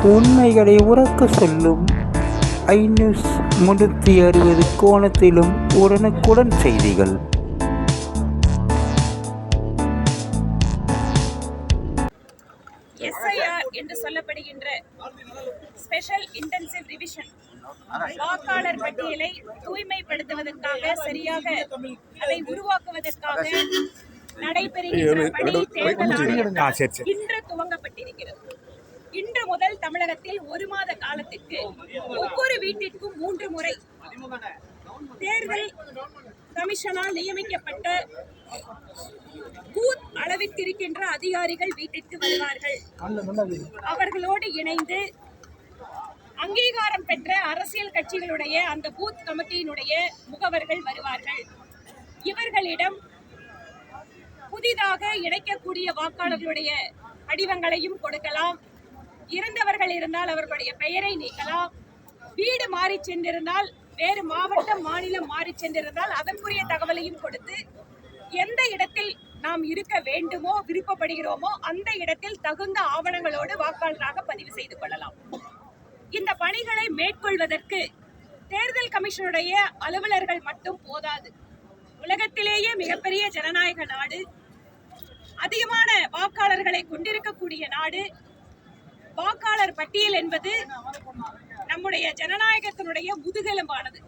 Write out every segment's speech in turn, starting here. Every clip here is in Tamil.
உண்மைகளை உரக்க சொல்லும் ஐநியூஸ் 360 கோணத்திலும் உடனுக்குடன் செய்திகள். SIR என்று சொல்லப்படுகின்ற ஸ்பெஷல் இன்டென்சிவ் ரிவிஷன் வாக்காளர் பட்டியலை தூய்மைப்படுத்துவதற்காக, சரியாக அதை உருவாக்குவதற்காக நடைபெறுகின்ற பணி தேர்தல் ஆணையம் இன்று துவங்கப்பட்டிருக்கிறது. இன்று முதல் தமிழகத்தில் 1 மாத காலத்திற்கு ஒவ்வொரு வீட்டிற்கும் 3 முறை தேர்தல் கமிஷனால் நியமிக்கப்பட்ட பூத் அளவிற்கு இருக்கின்ற அதிகாரிகள் வீட்டிற்கு வருவார்கள். அவர்களோடு இணைந்து அங்கீகாரம் பெற்ற அரசியல் கட்சிகளுடைய அந்த பூத் கமிட்டியினுடைய முகவர்கள் வருவார்கள். இவர்களிடம் புதிதாக இணைக்கக்கூடிய வாக்காளர்களுடைய படிவங்களையும் கொடுக்கலாம். இறந்தவர்கள் இருந்தால் அவர்களுடைய பெயரை நீக்கலாம். வீடு மாறி சென்றிருந்தால், வேறு மாவட்டம் மாநிலம் மாறி சென்றிருந்தால் அதற்குரிய தகவலையும் கொடுத்து எந்த இடத்தில் நாம் இருக்க வேண்டுமோ விருப்பப்படுகிறோமோ அந்த இடத்தில் தகுந்த ஆவணங்களோடு வாக்காளராக பதிவு செய்து கொள்ளலாம். இந்த பணிகளை மேற்கொள்வதற்கு தேர்தல் கமிஷனுடைய அலுவலர்கள் மட்டும் போதாது. உலகத்திலேயே மிகப்பெரிய ஜனநாயக நாடு, அதிகமான வாக்காளர்களை கொண்டிருக்கக்கூடிய நாடு. வாக்காளர் பட்டியல் என்பது நம்முடைய ஜனநாயகத்தினுடைய முதுகெலும்பானது.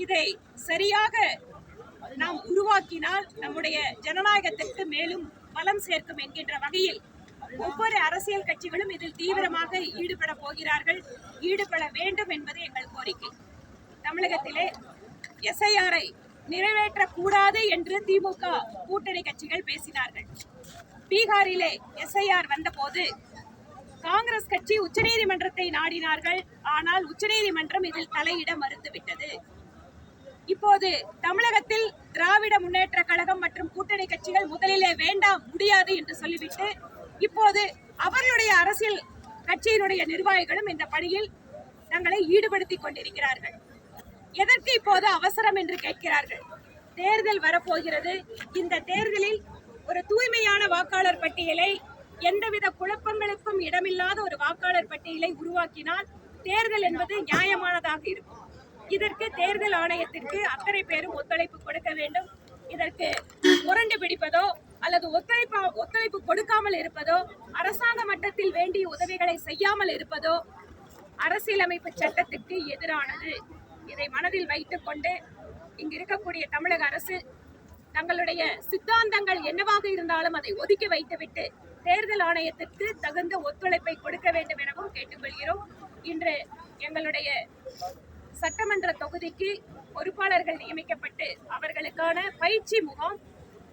இதை சரியாக நாம் உருவாக்கினால் நம்முடைய ஜனநாயகத்திற்கு மேலும் பலம் சேர்க்கும் என்கின்ற வகையில் ஒவ்வொரு அரசியல் கட்சிகளும் இதில் தீவிரமாக ஈடுபட போகிறார்கள், ஈடுபட வேண்டும் என்பது எங்கள் கோரிக்கை. தமிழகத்திலே SIR-ஐ நிறைவேற்றக்கூடாது என்று திமுக கூட்டணி கட்சிகள் பேசினார்கள். பீகாரிலே SIR வந்தபோது காங்கிரஸ் கட்சி உச்சநீதிமன்றத்தை நாடினார்கள். ஆனால் உச்சநீதிமன்றம் இதில் தலையிட மறுத்துவிட்டது. இப்போது தமிழகத்தில் திராவிட முன்னேற்ற கழகம் மற்றும் கூட்டணி கட்சிகள் முதலிலே வேண்டாம், முடியாது என்று சொல்லிவிட்டு இப்போது அவர்களுடைய அரசியல் கட்சியினுடைய நிர்வாகிகளும் இந்த பணியில் தங்களை ஈடுபடுத்திக் கொண்டிருக்கிறார்கள். எதற்கு இப்போது அவசரம் என்று கேட்கிறார்கள். தேர்தல் வரப்போகிறது. இந்த தேர்தலில் ஒரு தூய்மையான வாக்காளர் பட்டியலை, எந்தவித குழப்பங்களுக்கும் இடமில்லாத ஒரு வாக்காளர் பட்டியலை உருவாக்கினால் தேர்தல் என்பது நியாயமானதாக இருக்கும். இதற்கு தேர்தல் ஆணையத்திற்கு அத்தனை பேரும் ஒத்துழைப்பு கொடுக்க வேண்டும். இதற்கு முரண்டு பிடிப்பதோ அல்லது ஒத்துழைப்பு கொடுக்காமல் இருப்பதோ, அரசாங்க மட்டத்தில் வேண்டிய உதவிகளை செய்யாமல் இருப்பதோ அரசியலமைப்பு சட்டத்திற்கு எதிரானது. இதை மனதில் வைத்துக் கொண்டு இங்கு இருக்கக்கூடிய தமிழக அரசு தங்களுடைய சித்தாந்தங்கள் என்னவாக இருந்தாலும் அதை ஒதுக்கி வைத்துவிட்டு தேர்தல் ஆணையத்திற்கு தகுந்த ஒத்துழைப்பை கொடுக்க வேண்டும் எனவும் கேட்டுக்கொள்கிறோம். இன்று எங்களுடைய சட்டமன்ற தொகுதிக்கு பொறுப்பாளர்கள் நியமிக்கப்பட்டு அவர்களுக்கான பயிற்சி முகாம்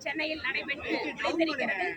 சென்னையில் நடைபெற்று முடிந்திருக்கிறது.